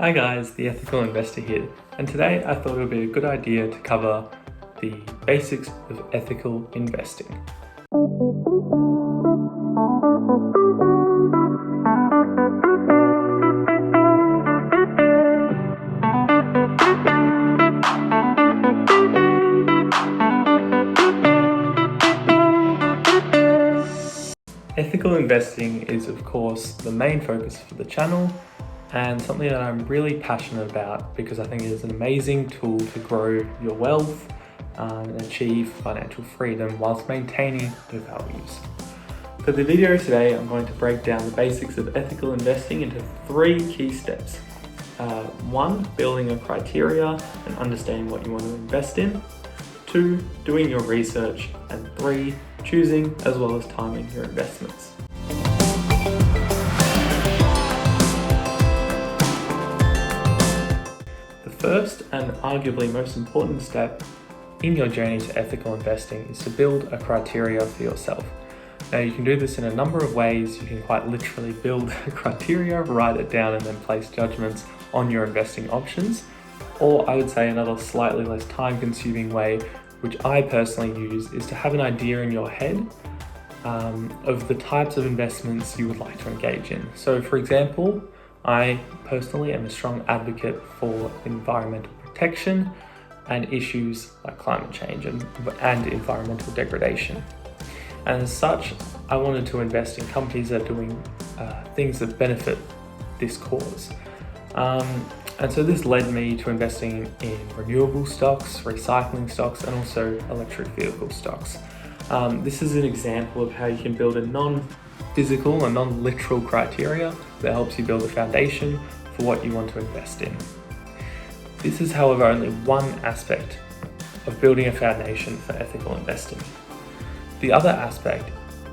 Hi guys, the Ethical Investor here, and today I thought it would be a good idea to cover the basics of ethical investing. Ethical investing is of course the main focus for the channel and something that I'm really passionate about because I think it is an amazing tool to grow your wealth and achieve financial freedom whilst maintaining your values. For the video today, I'm going to break down the basics of ethical investing into 3 key steps. 1, building a criteria and understanding what you want to invest in. 2, doing your research. And 3, choosing as well as timing your investments. The first and arguably most important step in your journey to ethical investing is to build a criteria for yourself. Now you can do this in a number of ways. You can quite literally build a criteria, write it down and then place judgments on your investing options. Or I would say another slightly less time-consuming way, which I personally use, is to have an idea in your head of the types of investments you would like to engage in. So for example, I personally am a strong advocate for environmental protection and issues like climate change and environmental degradation. And as such, I wanted to invest in companies that are doing things that benefit this cause. And so this led me to investing in renewable stocks, recycling stocks, and also electric vehicle stocks. This is an example of how you can build a non-physical and non-literal criteria that helps you build a foundation for what you want to invest in. This is, however, only one aspect of building a foundation for ethical investing. The other aspect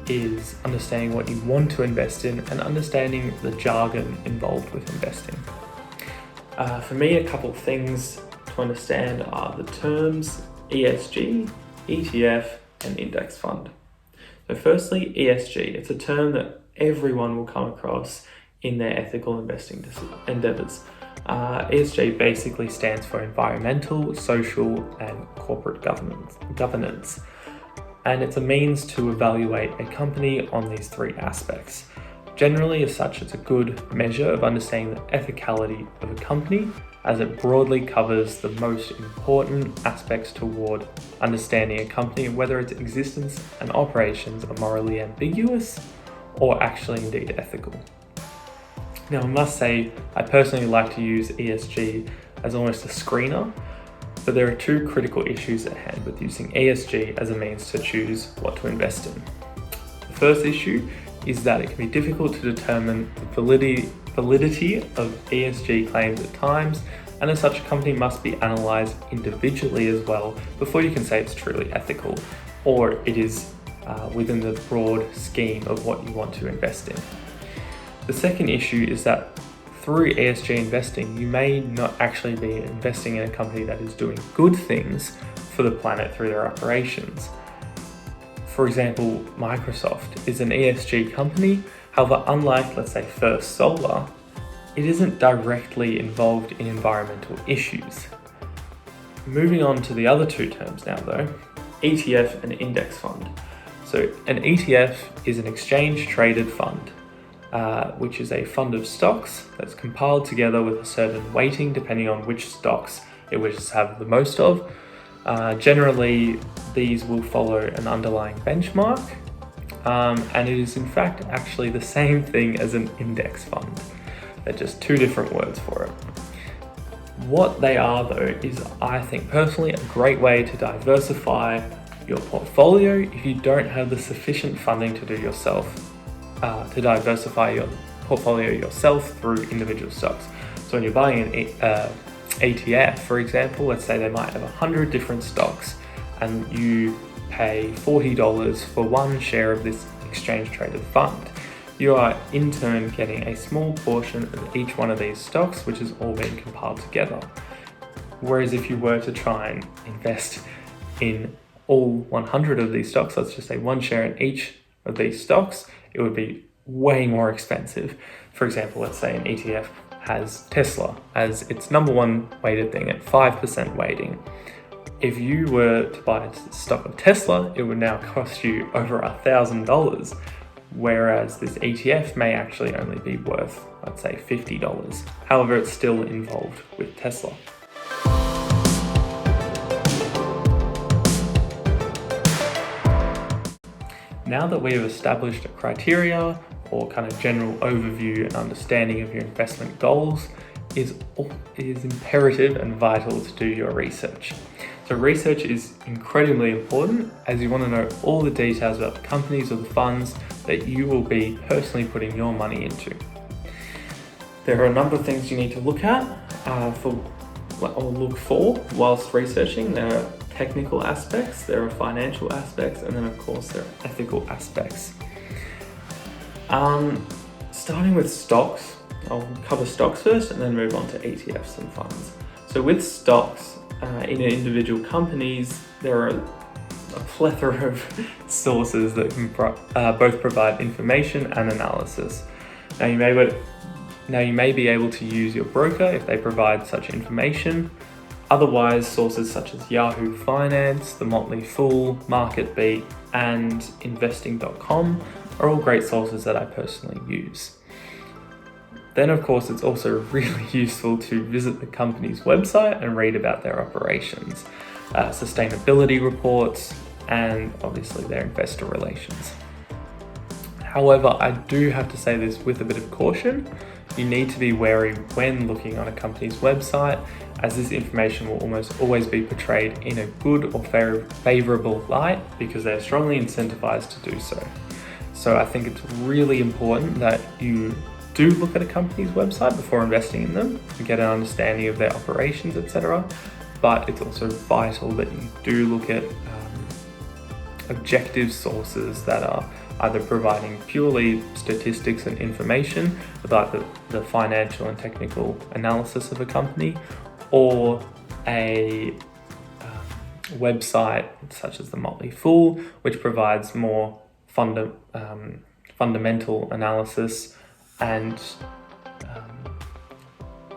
is understanding what you want to invest in and understanding the jargon involved with investing. For me, a couple of things to understand are the terms ESG, ETF, and index fund. So firstly, ESG. It's a term that everyone will come across in their ethical investing endeavors. ESG basically stands for environmental, social, and corporate governance. And it's a means to evaluate a company on these 3 aspects. Generally, as such, it's a good measure of understanding the ethicality of a company, as it broadly covers the most important aspects toward understanding a company, whether its existence and operations are morally ambiguous or actually indeed ethical. Now, I must say, I personally like to use ESG as almost a screener, but there are 2 critical issues at hand with using ESG as a means to choose what to invest in. The first issue is that it can be difficult to determine the validity of ESG claims at times, and as such a company must be analysed individually as well before you can say it's truly ethical, or it is within the broad scheme of what you want to invest in. The second issue is that through ESG investing, you may not actually be investing in a company that is doing good things for the planet through their operations. For example, Microsoft is an ESG company. However, unlike, let's say, First Solar, it isn't directly involved in environmental issues. Moving on to the other 2 terms now though, ETF and index fund. So an ETF is an exchange-traded fund, which is a fund of stocks that's compiled together with a certain weighting depending on which stocks it wishes to have the most of. Generally, these will follow an underlying benchmark, and it is in fact actually the same thing as an index fund. They're just 2 different words for it. What they are though is, I think personally, a great way to diversify your portfolio if you don't have the sufficient funding to do yourself, to diversify your portfolio yourself through individual stocks. So when you're buying an ETF, for example, let's say they might have 100 different stocks and you pay $40 for 1 share of this exchange-traded fund. You are in turn getting a small portion of each one of these stocks, which is all being compiled together. Whereas if you were to try and invest in all 100 of these stocks, let's just say 1 share in each of these stocks, it would be way more expensive. For example, let's say an ETF has Tesla as its number one weighted thing at 5% weighting. If you were to buy a stock of Tesla, it would now cost you over $1,000, whereas this ETF may actually only be worth, let's say, $50. However, it's still involved with Tesla. Now that we have established a criteria or kind of general overview and understanding of your investment goals, it is imperative and vital to do your research. So research is incredibly important as you want to know all the details about the companies or the funds that you will be personally putting your money into. There are a number of things you need to look at look for whilst researching. There are technical aspects, there are financial aspects, and then of course there are ethical aspects. Starting with stocks, I'll cover stocks first and then move on to ETFs and funds. So with stocks, in individual companies, there are a plethora of sources that can both provide information and analysis. Now you may be able to use your broker if they provide such information. Otherwise, sources such as Yahoo Finance, The Motley Fool, MarketBeat, and Investing.com are all great sources that I personally use. Then, of course, it's also really useful to visit the company's website and read about their operations, sustainability reports, and obviously their investor relations. However, I do have to say this with a bit of caution. You need to be wary when looking on a company's website, as this information will almost always be portrayed in a good or favorable light because they're strongly incentivized to do so. So I think it's really important that you do look at a company's website before investing in them to get an understanding of their operations, etc. But it's also vital that you do look at objective sources that are either providing purely statistics and information about the financial and technical analysis of a company, or a website such as the Motley Fool, which provides more fundamental analysis and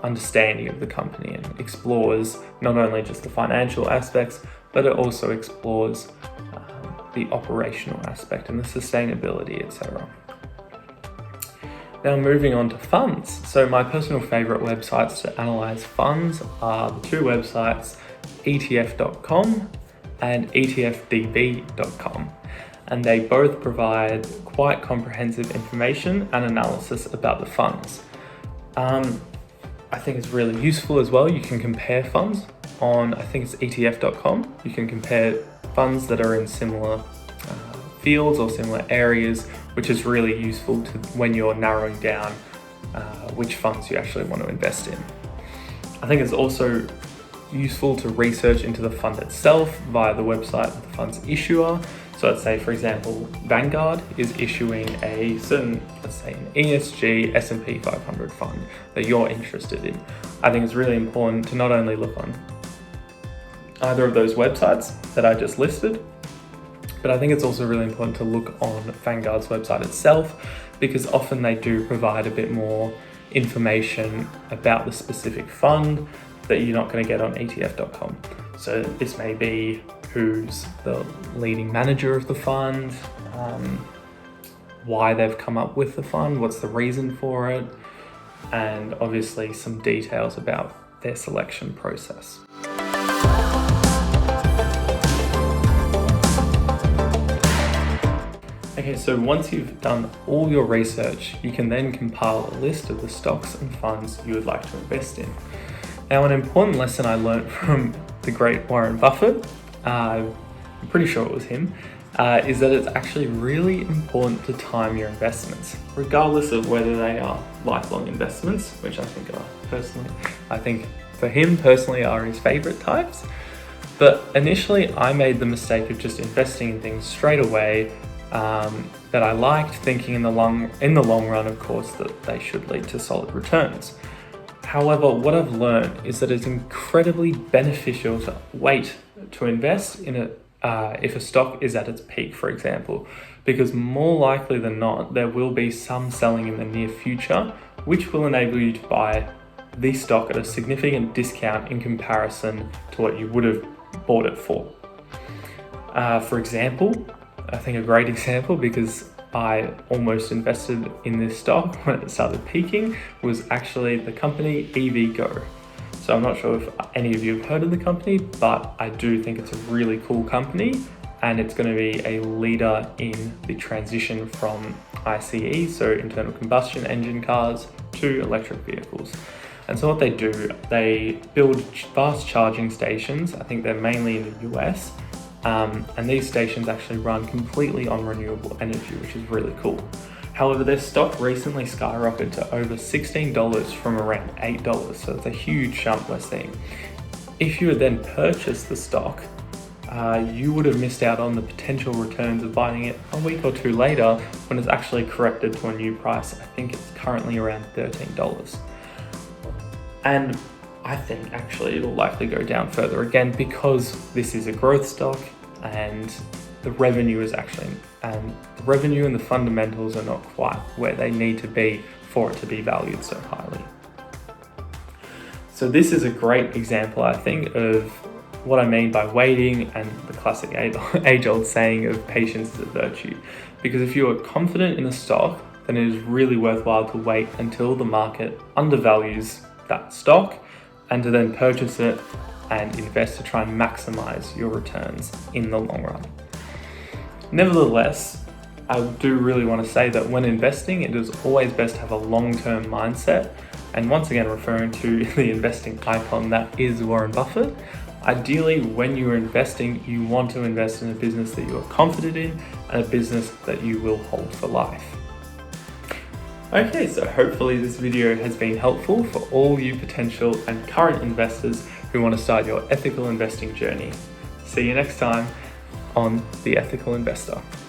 understanding of the company, and explores not only just the financial aspects, but it also explores the operational aspect and the sustainability, etc. Now moving on to funds. So my personal favorite websites to analyze funds are the two websites ETF.com and ETFDB.com. And they both provide quite comprehensive information and analysis about the funds. I think it's really useful as well. You can compare funds on, I think it's ETF.com. You can compare funds that are in similar fields or similar areas, which is really useful to when you're narrowing down which funds you actually want to invest in. I think it's also useful to research into the fund itself via the website of the fund's issuer. So let's say, for example, Vanguard is issuing a certain, let's say, an ESG S&P 500 fund that you're interested in. I think it's really important to not only look on either of those websites that I just listed, but I think it's also really important to look on Vanguard's website itself, because often they do provide a bit more information about the specific fund that you're not going to get on ETF.com. So this may be who's the leading manager of the fund, why they've come up with the fund, what's the reason for it, and obviously some details about their selection process. Okay, so once you've done all your research, you can then compile a list of the stocks and funds you would like to invest in. Now, an important lesson I learned from the great Warren Buffett, I'm pretty sure it was him, is that it's actually really important to time your investments, regardless of whether they are lifelong investments, which I think for him personally are his favorite types. But initially I made the mistake of just investing in things straight away that I liked, thinking in the long run, of course, that they should lead to solid returns. However, what I've learned is that it's incredibly beneficial to wait to invest in if a stock is at its peak, for example, because more likely than not, there will be some selling in the near future which will enable you to buy the stock at a significant discount in comparison to what you would have bought it for. For example, I think a great example, because I almost invested in this stock when it started peaking, was actually the company EVgo. So I'm not sure if any of you have heard of the company, but I do think it's a really cool company, and it's going to be a leader in the transition from ICE, so internal combustion engine cars, to electric vehicles. And so what they do, they build fast charging stations. I think they're mainly in the US, and these stations actually run completely on renewable energy, which is really cool. However, their stock recently skyrocketed to over $16 from around $8, so it's a huge jump we're seeing. If you had then purchased the stock, you would have missed out on the potential returns of buying it a week or two later when it's actually corrected to a new price. I think it's currently around $13. And I think actually it will likely go down further again, because this is a growth stock and the revenue and the fundamentals are not quite where they need to be for it to be valued so highly. So this is a great example, I think, of what I mean by waiting and the classic age-old saying of patience is a virtue. Because if you are confident in a stock, then it is really worthwhile to wait until the market undervalues that stock and to then purchase it and invest to try and maximize your returns in the long run. Nevertheless, I do really want to say that when investing, it is always best to have a long-term mindset. And once again, referring to the investing icon, that is Warren Buffett. Ideally, when you are investing, you want to invest in a business that you are confident in and a business that you will hold for life. Okay, so hopefully this video has been helpful for all you potential and current investors who want to start your ethical investing journey. See you next time on The Ethical Investor.